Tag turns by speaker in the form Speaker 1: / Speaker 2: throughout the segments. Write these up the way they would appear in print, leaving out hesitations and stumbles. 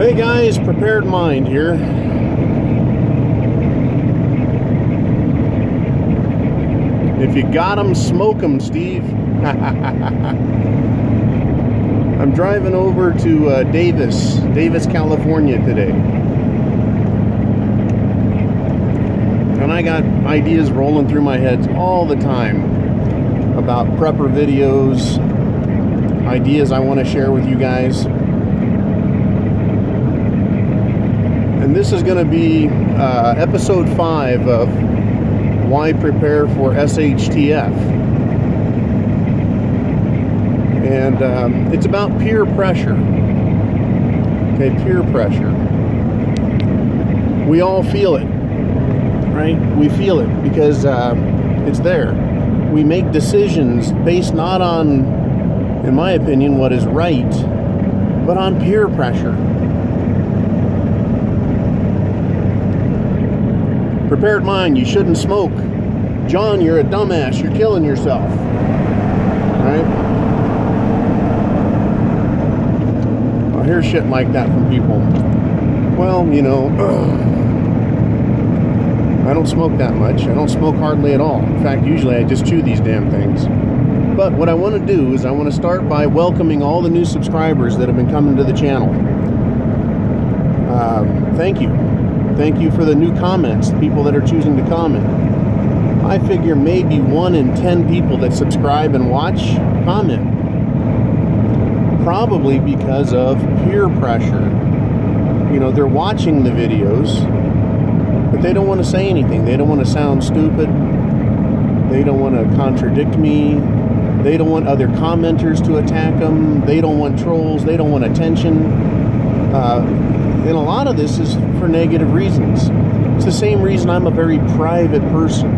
Speaker 1: Hey guys, Prepared Mind here. If you got 'em, smoke 'em, Steve. I'm driving over to Davis, California today. And I got ideas rolling through my head all the time about prepper videos, ideas I want to share with you guys. And this is going to be episode 5 of Why Prepare for SHTF. And it's about peer pressure. Okay, peer pressure. We all feel it, right? We feel it because it's there. We make decisions based not on, in my opinion, what is right, but on peer pressure. Prepared mind, you shouldn't smoke. John, you're a dumbass. You're killing yourself. Right? I hear shit like that from people. Well, you know, I don't smoke that much. I don't smoke hardly at all. In fact, usually I just chew these damn things. But what I want to do is I want to start by welcoming all the new subscribers that have been coming to the channel. Thank you. Thank you for the new comments, people that are choosing to comment. I figure maybe 1 in 10 people that subscribe and watch comment. Probably because of peer pressure. You know, they're watching the videos, but they don't want to say anything. They don't want to sound stupid. They don't want to contradict me. They don't want other commenters to attack them. They don't want trolls. They don't want attention. And a lot of this is for negative reasons. It's the same reason I'm a very private person.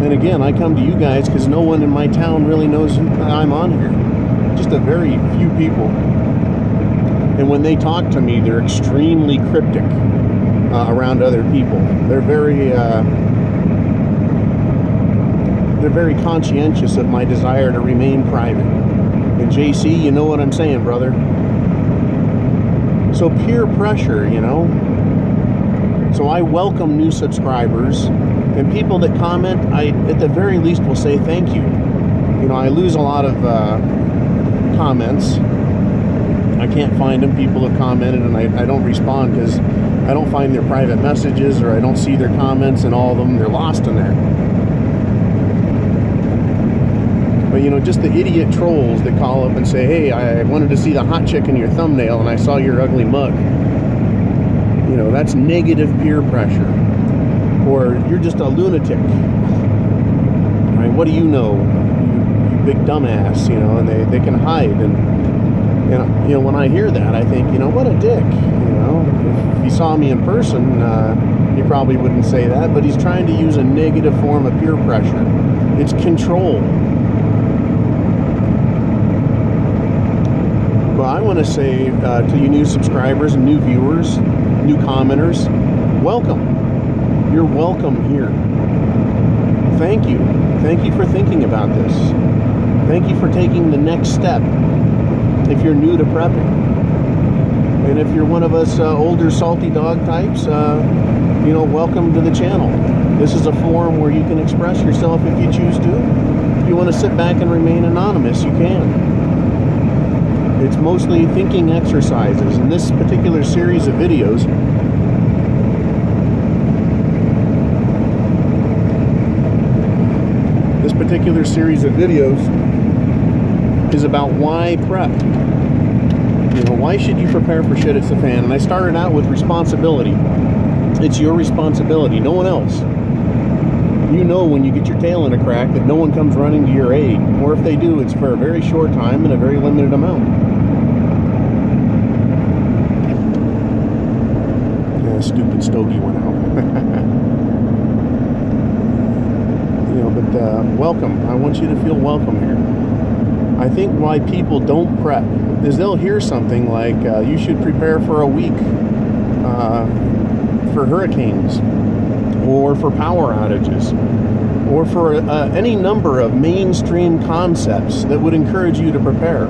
Speaker 1: And again, I come to you guys because no one in my town really knows I'm on here. Just a very few people. And when they talk to me, they're extremely cryptic around other people. They're very conscientious of my desire to remain private. And JC, you know what I'm saying, brother. So peer pressure, you know. So I welcome new subscribers, and people that comment, I at the very least will say thank you. You know, I lose a lot of comments. I can't find them. People have commented, and I don't respond because I don't find their private messages, or I don't see their comments, and all of them, they're lost in there. But, you know, just the idiot trolls that call up and say, hey, I wanted to see the hot chick in your thumbnail and I saw your ugly mug. You know, that's negative peer pressure. Or you're just a lunatic. Right? What do you know? You big dumbass, you know, and they can hide. And, you know, when I hear that, I think, you know, what a dick. You know, if he saw me in person, he probably wouldn't say that. But he's trying to use a negative form of peer pressure. It's control. Well, I want to say to you new subscribers and new viewers, new commenters, welcome. You're welcome here. Thank you. Thank you for thinking about this. Thank you for taking the next step if you're new to prepping. And if you're one of us older salty dog types, you know, welcome to the channel. This is a forum where you can express yourself if you choose to. If you want to sit back and remain anonymous, you can. It's mostly thinking exercises. In this particular series of videos, is about why prep. You know, why should you prepare for shit hits the fan? And I started out with responsibility. It's your responsibility, no one else. You know when you get your tail in a crack that no one comes running to your aid. Or if they do, it's for a very short time and a very limited amount. Yeah, stupid stogie went out. You know, but welcome. I want you to feel welcome here. I think why people don't prep is they'll hear something like, you should prepare for a week for hurricanes, or for power outages, or for any number of mainstream concepts that would encourage you to prepare.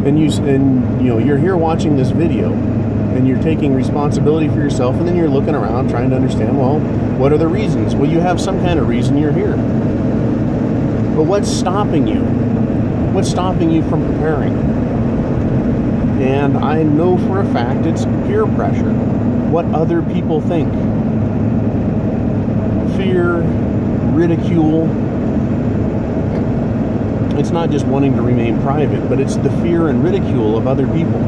Speaker 1: and you're here watching this video, and you're taking responsibility for yourself, and then you're looking around trying to understand, well, what are the reasons? Well, you have some kind of reason you're here. But what's stopping you? What's stopping you from preparing? And I know for a fact it's peer pressure. What other people think. Fear, ridicule. It's not just wanting to remain private, but it's the fear and ridicule of other people.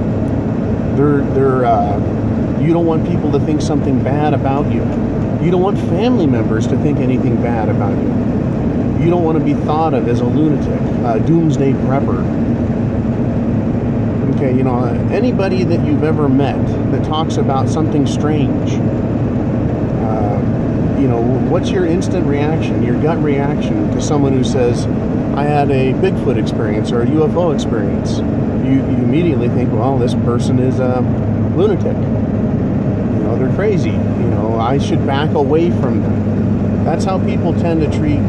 Speaker 1: You don't want people to think something bad about you. You don't want family members to think anything bad about you. You don't want to be thought of as a lunatic, a doomsday prepper. Okay, anybody that you've ever met that talks about something strange, what's your instant reaction, your gut reaction to someone who says, I had a Bigfoot experience or a UFO experience? You immediately think, well, this person is a lunatic. They're crazy. I should back away from them. That's how people tend to treat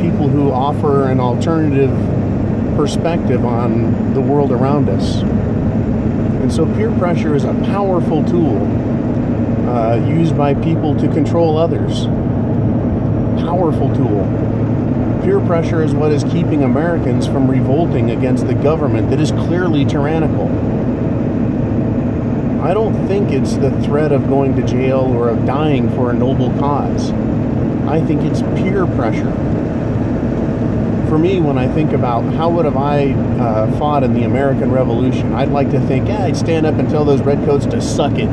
Speaker 1: people who offer an alternative perspective on the world around us. And so peer pressure is a powerful tool used by people to control others. Powerful tool. Peer pressure is what is keeping Americans from revolting against the government that is clearly tyrannical. I don't think it's the threat of going to jail or of dying for a noble cause. I think it's peer pressure. For me, when I think about how would have I fought in the American Revolution, I'd like to think, I'd stand up and tell those redcoats to suck it.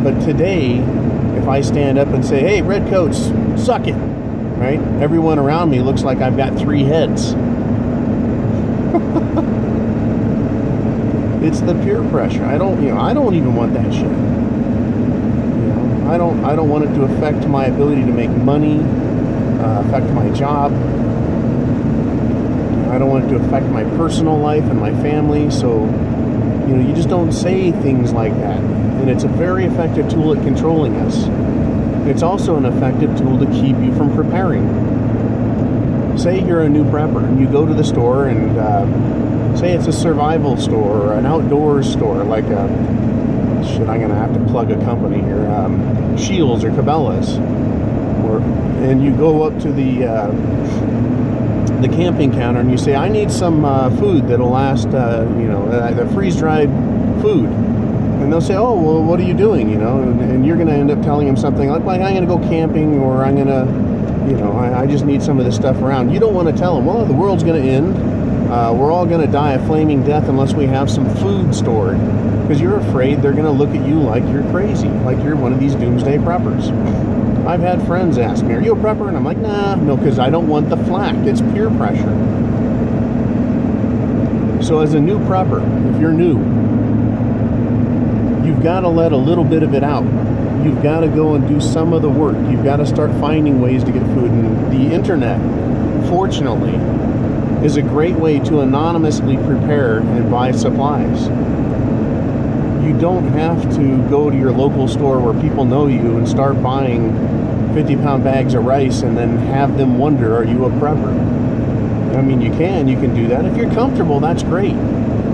Speaker 1: But today, if I stand up and say, hey, redcoats, suck it, right? Everyone around me looks like I've got 3 heads. It's the peer pressure. I don't even want that shit. I don't want it to affect my ability to make money, affect my job. I don't want it to affect my personal life and my family. So, you just don't say things like that. And it's a very effective tool at controlling us. It's also an effective tool to keep you from preparing. Say you're a new prepper and you go to the store and say it's a survival store or an outdoors store, like I'm going to have to plug a company here, Shields or Cabela's, and you go up to the camping counter and you say, I need some food that'll last, the freeze-dried food. And they'll say, oh, well, what are you doing, and you're going to end up telling them something like, I'm going to go camping, or I'm going to, I just need some of this stuff around. You don't want to tell them, well, the world's going to end. We're all going to die a flaming death unless we have some food stored, because you're afraid they're going to look at you like you're crazy, like you're one of these doomsday preppers. I've had friends ask me, are you a prepper? And I'm like, no, because I don't want the flack. It's peer pressure. So as a new prepper, if you're new, you've got to let a little bit of it out. You've got to go and do some of the work. You've got to start finding ways to get food. And the internet, fortunately, is a great way to anonymously prepare and buy supplies. You don't have to go to your local store where people know you and start buying 50-pound bags of rice and then have them wonder, are you a prepper? I mean, you can do that. If you're comfortable, that's great.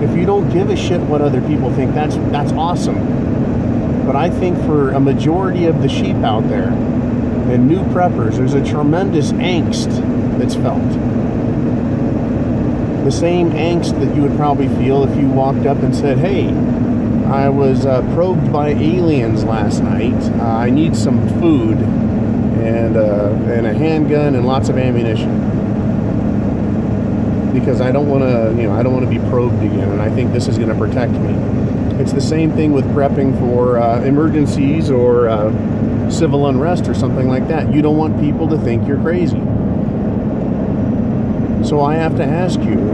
Speaker 1: If you don't give a shit what other people think, that's awesome. But I think for a majority of the sheep out there and new preppers, there's a tremendous angst that's felt. The same angst that you would probably feel if you walked up and said, hey, I was probed by aliens last night. I need some food and a handgun and lots of ammunition, because I don't want to be probed again, and I think this is going to protect me. It's the same thing with prepping for emergencies or civil unrest or something like that. You don't want people to think you're crazy. So I have to ask you,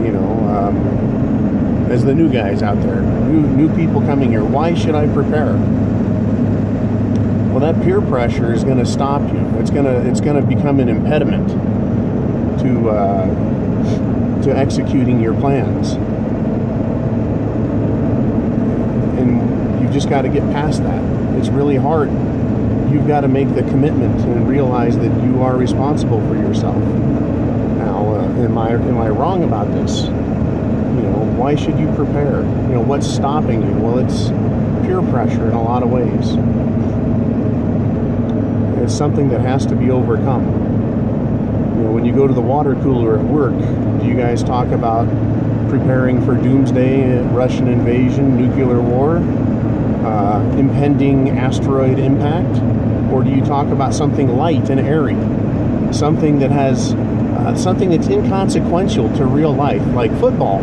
Speaker 1: as the new guys out there, new people coming here, why should I prepare? Well, that peer pressure is going to stop you. It's going to become an impediment to executing your plans. And you've just got to get past that. It's really hard. You've got to make the commitment and realize that you are responsible for yourself. Now, am I wrong about this? Why should you prepare? You know, what's stopping you? Well, it's peer pressure in a lot of ways. It's something that has to be overcome. You know, when you go to the water cooler at work, do you guys talk about preparing for doomsday, Russian invasion, nuclear war, impending asteroid impact? Or do you talk about something light and airy? Something that has something that's inconsequential to real life, like football,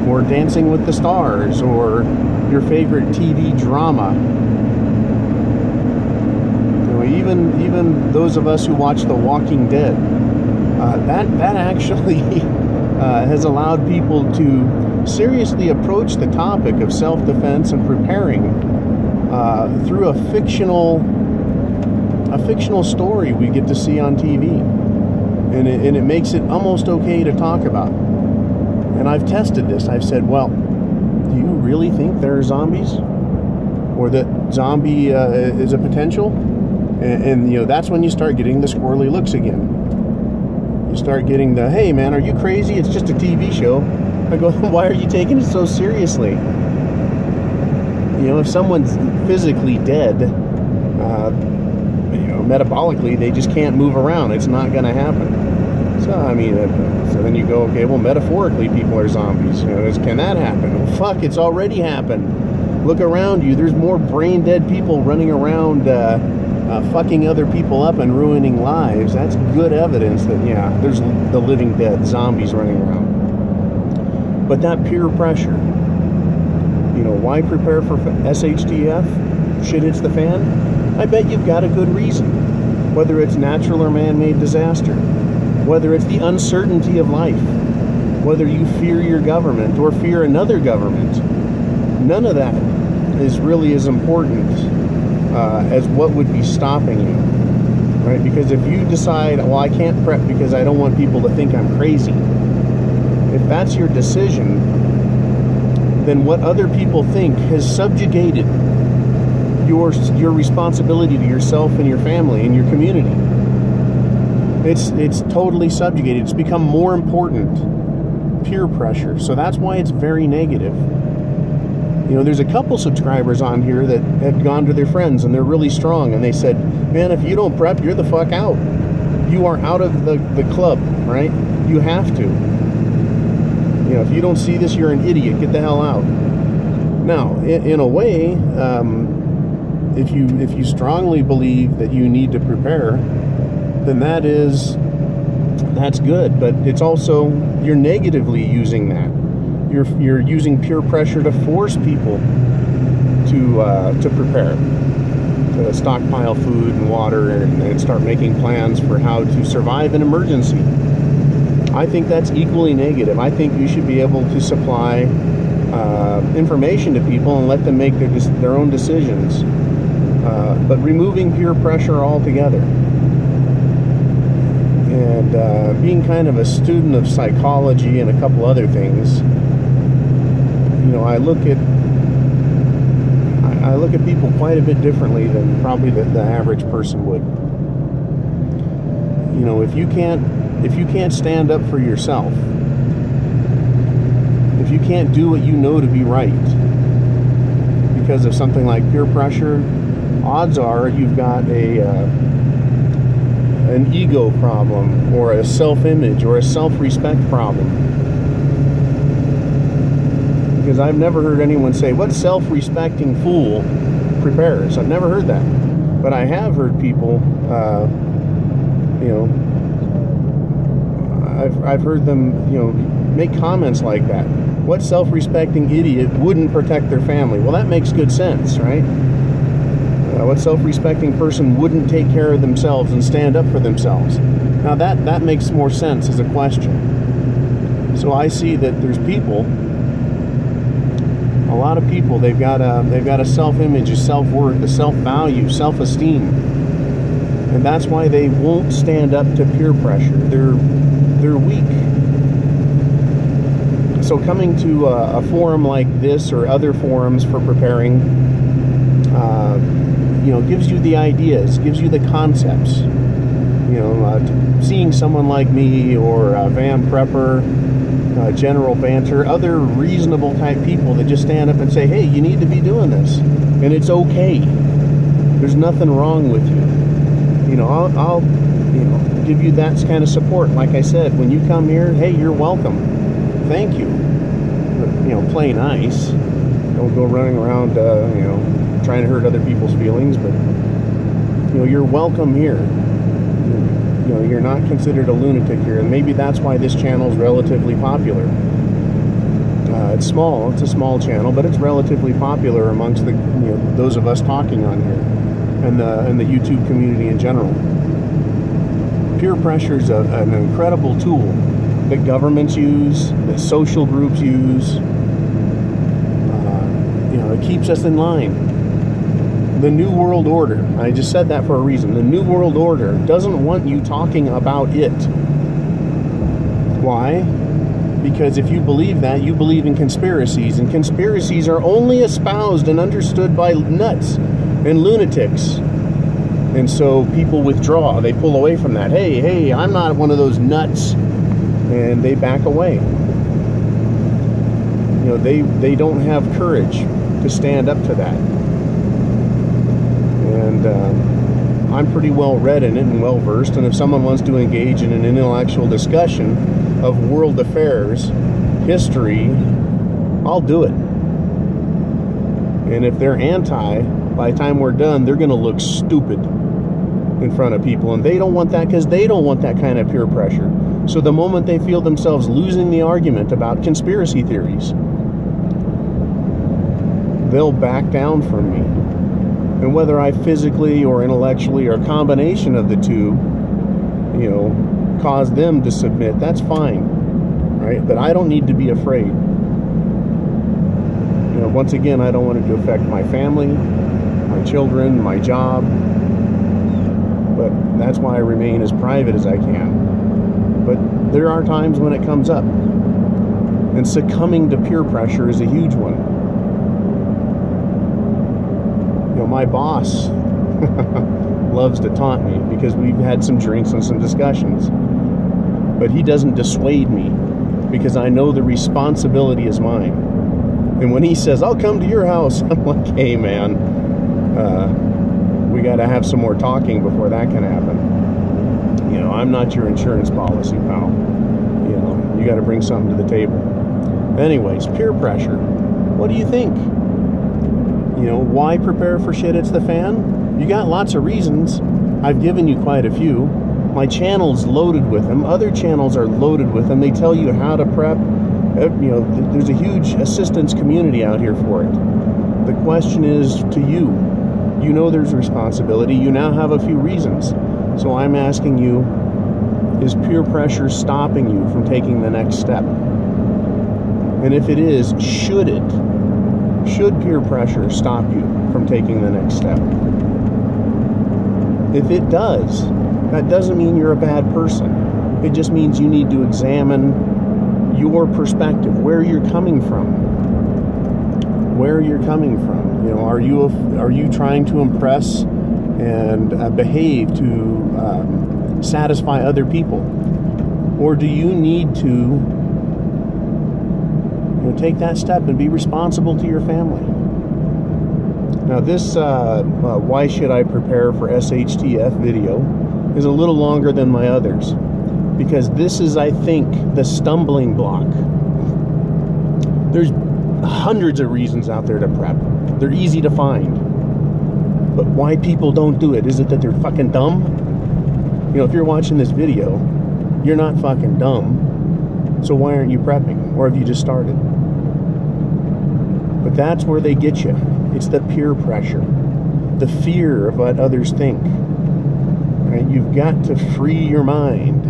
Speaker 1: or Dancing with the Stars, or your favorite TV drama. You know, even those of us who watch The Walking Dead, that actually has allowed people to seriously approach the topic of self-defense and preparing through a fictional story we get to see on TV. And it makes it almost okay to talk about. And I've tested this. I've said, well, do you really think there are zombies? Or that zombie is a potential? And you know, that's when you start getting the squirrely looks again. You start getting the, hey man, are you crazy? It's just a TV show. I go, why are you taking it so seriously? You know, if someone's physically dead, you know, metabolically, they just can't move around. It's not going to happen. So, I mean, so then you go, okay, well, metaphorically, people are zombies. You know, can that happen? Well, fuck, it's already happened. Look around you. There's more brain-dead people running around fucking other people up and ruining lives. That's good evidence that, yeah, there's the living dead, zombies running around. But that peer pressure, you know, why prepare for SHTF? Shit hits the fan? I bet you've got a good reason. Whether it's natural or man-made disaster, whether it's the uncertainty of life, whether you fear your government or fear another government, none of that is really as important as what would be stopping you, right? Because if you decide, well, I can't prep because I don't want people to think I'm crazy, if that's your decision, then what other people think has subjugated your responsibility to yourself and your family and your community. It's totally subjugated. It's become more important. Peer pressure. So that's why it's very negative. You know, there's a couple subscribers on here that have gone to their friends and they're really strong, and they said, man, if you don't prep, you're the fuck out. You are out of the club, right? You have to. You know, if you don't see this, you're an idiot. Get the hell out. Now, in a way, if you strongly believe that you need to prepare, then that's good. But it's also, you're negatively using that. You're using peer pressure to force people to prepare, to stockpile food and water and start making plans for how to survive an emergency. I think that's equally negative. I think you should be able to supply information to people and let them make their own decisions. But removing peer pressure altogether. And being kind of a student of psychology and a couple other things, you know, I look at people quite a bit differently than probably the average person would. You know, if you can't stand up for yourself, if you can't do what you know to be right because of something like peer pressure, odds are you've got an ego problem, or a self-image, or a self-respect problem. Because I've never heard anyone say, what self-respecting fool prepares? I've never heard that. But I have heard people, you know, I've heard them, you know, make comments like that. What self-respecting idiot wouldn't protect their family? Well, that makes good sense, right? What self-respecting person wouldn't take care of themselves and stand up for themselves? Now that makes more sense as a question. So I see that there's people, a lot of people, they've got a self-image, a self-worth, a self-value, self-esteem, and that's why they won't stand up to peer pressure. They're weak. So coming to a forum like this or other forums for preparing, you know, gives you the ideas, gives you the concepts. You know, seeing someone like me or Van Prepper, general banter, other reasonable type people that just stand up and say, hey, you need to be doing this, and it's okay. There's nothing wrong with you. I'll give you that kind of support. Like I said, when you come here, hey, you're welcome. Thank you. But, play nice. Don't go running around, trying to hurt other people's feelings. But you're welcome here. You're not considered a lunatic here, and maybe that's why this channel is relatively popular. It's small. It's a small channel, but it's relatively popular amongst the those of us talking on here, and the YouTube community in general. Peer pressure is an incredible tool that governments use, that social groups use. It keeps us in line. The New World Order, I just said that for a reason. The New World Order doesn't want you talking about it. Why? Because if you believe that, you believe in conspiracies, and conspiracies are only espoused and understood by nuts and lunatics. And so people withdraw. They pull away from that. Hey, I'm not one of those nuts. And they back away. They don't have courage to stand up to that. And I'm pretty well read in it and well versed. And if someone wants to engage in an intellectual discussion of world affairs, history, I'll do it. And if they're anti, by the time we're done, they're going to look stupid in front of people. And they don't want that, because they don't want that kind of peer pressure. So the moment they feel themselves losing the argument about conspiracy theories, they'll back down from me. And whether I physically or intellectually or a combination of the two, cause them to submit, that's fine, right? But I don't need to be afraid. Once again, I don't want it to affect my family, my children, my job. But that's why I remain as private as I can. But there are times when it comes up. And succumbing to peer pressure is a huge one. My boss loves to taunt me because we've had some drinks and some discussions. But he doesn't dissuade me, because I know the responsibility is mine. And when he says, I'll come to your house, I'm like, hey, man, we got to have some more talking before that can happen. I'm not your insurance policy, pal. You got to bring something to the table. Anyways, peer pressure. What do you think? Why prepare for shit hits the fan? You got lots of reasons. I've given you quite a few. My channel's loaded with them. Other channels are loaded with them. They tell you how to prep. There's a huge assistance community out here for it. The question is to you. There's responsibility. You now have a few reasons. So I'm asking you, is peer pressure stopping you from taking the next step? And if it is, should peer pressure stop you from taking the next step? If it does, that doesn't mean you're a bad person. It just means you need to examine your perspective, where you're coming from. Where you're coming from. Are you trying to impress and behave to satisfy other people? Or do you need to take that step and be responsible to your family? Now this why should I prepare for SHTF video is a little longer than my others, because this is, I think, the stumbling block. There's hundreds of reasons out there to prep. They're easy to find. But why people don't do it? Is it that they're fucking dumb? If you're watching this video, you're not fucking dumb. So why aren't you prepping? Or have you just started? But that's where they get you. It's the peer pressure. The fear of what others think. Right? You've got to free your mind.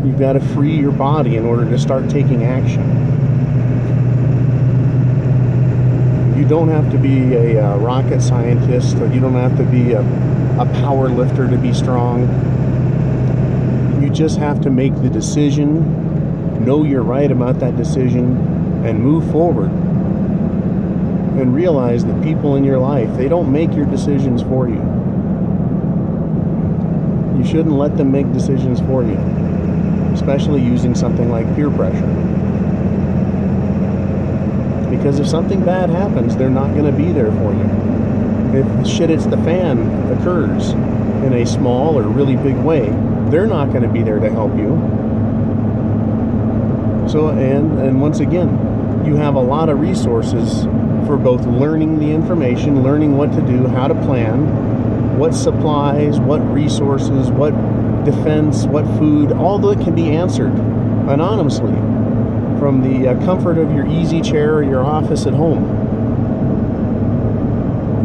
Speaker 1: You've got to free your body in order to start taking action. You don't have to be a rocket scientist, or you don't have to be a power lifter to be strong. You just have to make the decision, know you're right about that decision, and move forward. And realize that people in your life, they don't make your decisions for you. You shouldn't let them make decisions for you. especially using something like peer pressure. Because if something bad happens, they're not going to be there for you. If shit hits the fan occurs in a small or really big way, they're not going to be there to help you. So, and once again, you have a lot of resources for both learning the information, learning what to do, how to plan, what supplies, what resources, what defense, what food, all that can be answered anonymously from the comfort of your easy chair or your office at home.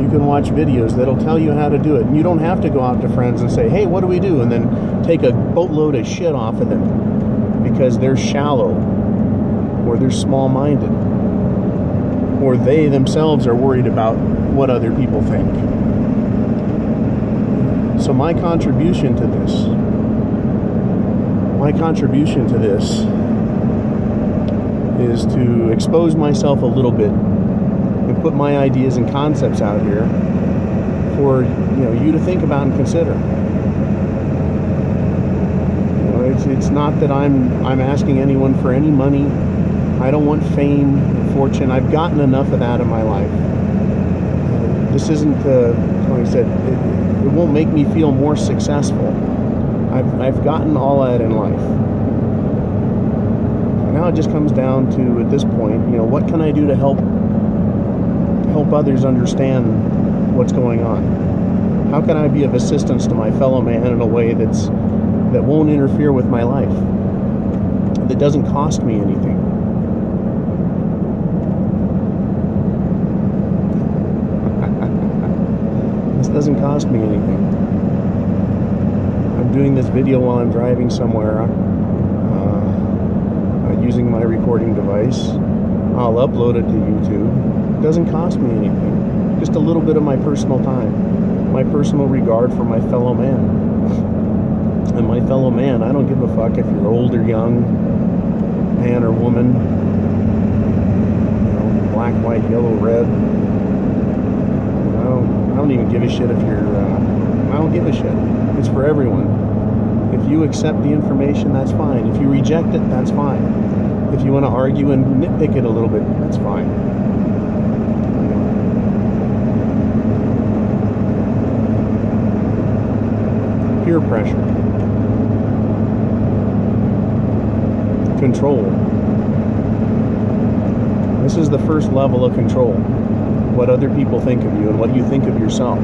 Speaker 1: You can watch videos that'll tell you how to do it. And you don't have to go out to friends and say, hey, what do we do? And then take a boatload of shit off of them because they're shallow or they're small-minded or they themselves are worried about what other people think. So my contribution to this is to expose myself a little bit and put my ideas and concepts out here for you to think about and consider. It's not that I'm asking anyone for any money. I don't want fame, fortune. I've gotten enough of that in my life. This isn't, like I said, it won't make me feel more successful. I've gotten all that in life. Now it just comes down to, at this point, what can I do to help others understand what's going on? How can I be of assistance to my fellow man in a way that won't interfere with my life, that doesn't cost me anything? This doesn't cost me anything. I'm doing this video while I'm driving somewhere, using my recording device. I'll upload it to YouTube. It doesn't cost me anything. Just a little bit of my personal time, my personal regard for my fellow man. And my fellow man, I don't give a fuck if you're old or young, man or woman, black, white, yellow, red. I don't even give a shit if you're, I don't give a shit. It's for everyone. If you accept the information, that's fine. If you reject it, that's fine. If you want to argue and nitpick it a little bit, that's fine. Peer pressure. Control. This is the first level of control. What other people think of you and what you think of yourself.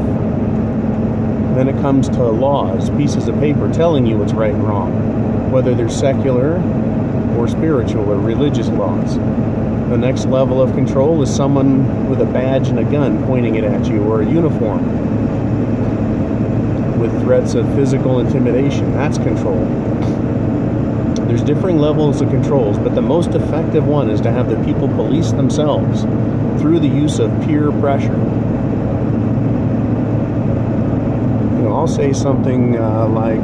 Speaker 1: Then it comes to laws, pieces of paper telling you what's right and wrong, whether they're secular or spiritual or religious laws. The next level of control is someone with a badge and a gun pointing it at you, or a uniform with threats of physical intimidation. That's control. There's differing levels of controls, but the most effective one is to have the people police themselves through the use of peer pressure. I'll say something like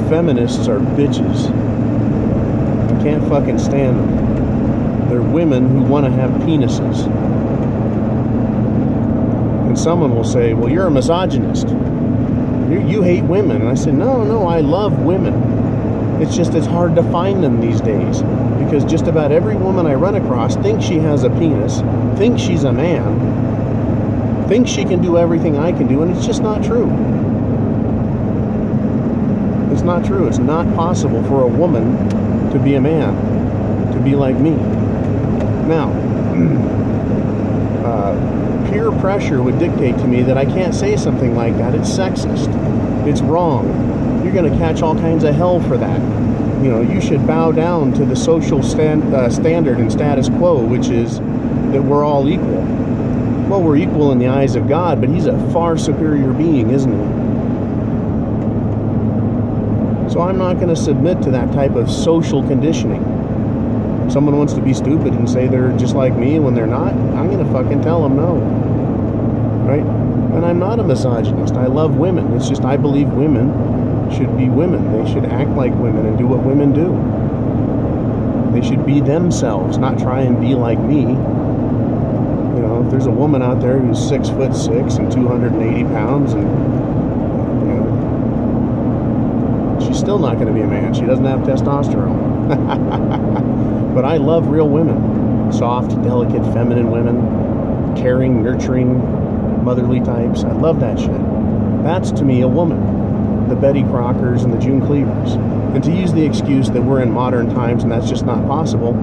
Speaker 1: feminists are bitches. I can't fucking stand them. They're women who want to have penises. And someone will say, well, you're a misogynist. You hate women. And I said, no, I love women. It's just it's hard to find them these days. Because just about every woman I run across thinks she has a penis, thinks she's a man, thinks she can do everything I can do, and it's just not true. It's not true. It's not possible for a woman to be a man, to be like me. Now, peer pressure would dictate to me that I can't say something like that. It's sexist. It's wrong. You're going to catch all kinds of hell for that. You should bow down to the social standard and status quo, which is that we're all equal. Well, we're equal in the eyes of God, but he's a far superior being, isn't he? So I'm not going to submit to that type of social conditioning. If someone wants to be stupid and say they're just like me when they're not, I'm going to fucking tell them no. Right? And I'm not a misogynist. I love women. It's just I believe women should be women. They should act like women and do what women do. They should be themselves, not try and be like me. If there's a woman out there who's 6'6" and 280 pounds and still not going to be a man. She doesn't have testosterone. But I love real women. Soft, delicate, feminine women. Caring, nurturing, motherly types. I love that shit. That's, to me, a woman. The Betty Crockers and the June Cleavers. And to use the excuse that we're in modern times and that's just not possible,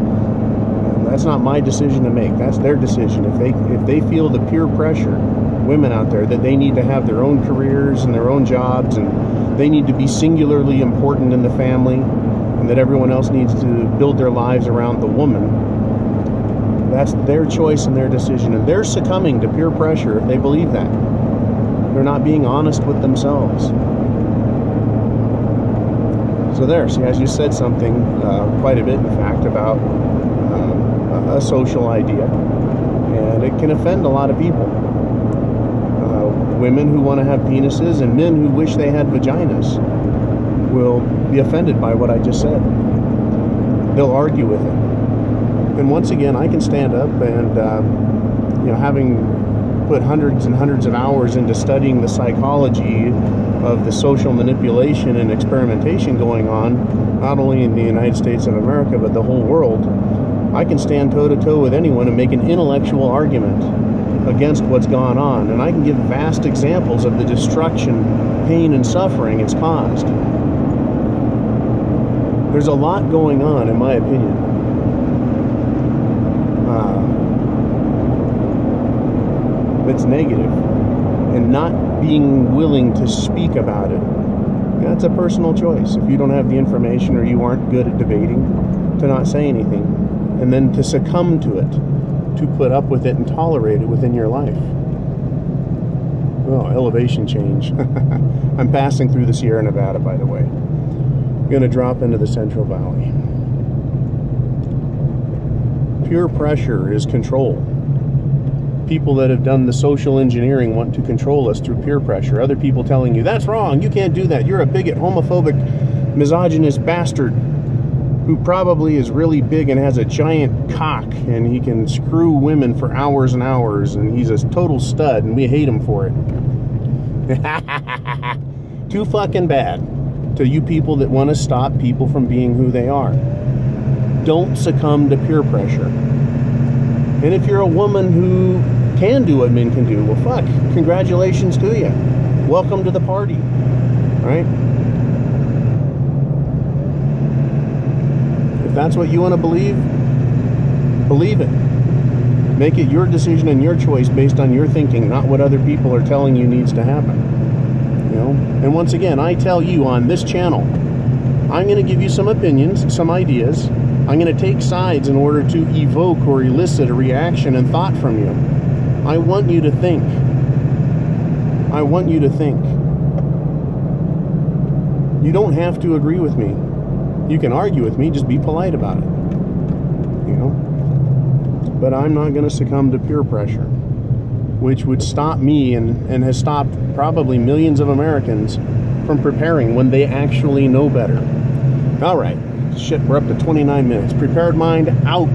Speaker 1: that's not my decision to make. That's their decision. If they feel the peer pressure, women out there, that they need to have their own careers and their own jobs and they need to be singularly important in the family and that everyone else needs to build their lives around the woman, that's their choice and their decision. And they're succumbing to peer pressure if they believe that. They're not being honest with themselves. So there, see, as you said something, quite a bit in fact, about a social idea, and it can offend a lot of people. Women who want to have penises and men who wish they had vaginas will be offended by what I just said. They'll argue with it. And once again, I can stand up and, having put hundreds and hundreds of hours into studying the psychology of the social manipulation and experimentation going on, not only in the United States of America, but the whole world, I can stand toe-to-toe with anyone and make an intellectual argument against what's gone on. And I can give vast examples of the destruction, pain, and suffering it's caused. There's a lot going on, in my opinion. That's negative. And not being willing to speak about it. That's a personal choice. If you don't have the information or you aren't good at debating, to not say anything. And then to succumb to it. To put up with it and tolerate it within your life. Oh, elevation change. I'm passing through the Sierra Nevada, by the way. I'm going to drop into the Central Valley. Peer pressure is control. People that have done the social engineering want to control us through peer pressure. Other people telling you, that's wrong, you can't do that, you're a bigot, homophobic, misogynist bastard who probably is really big and has a giant cock and he can screw women for hours and hours and he's a total stud and we hate him for it. Too fucking bad to you people that want to stop people from being who they are. Don't succumb to peer pressure. And if you're a woman who can do what men can do, well, fuck, congratulations to you. Welcome to the party, right? If that's what you want to believe, believe it. Make it your decision and your choice based on your thinking, not what other people are telling you needs to happen. You know? And once again, I tell you on this channel, I'm going to give you some opinions, some ideas. I'm going to take sides in order to evoke or elicit a reaction and thought from you. I want you to think. I want you to think. You don't have to agree with me. You can argue with me, just be polite about it. You know? But I'm not going to succumb to peer pressure, which would stop me and has stopped probably millions of Americans from preparing when they actually know better. All right. Shit, we're up to 29 minutes. Prepared Mind out.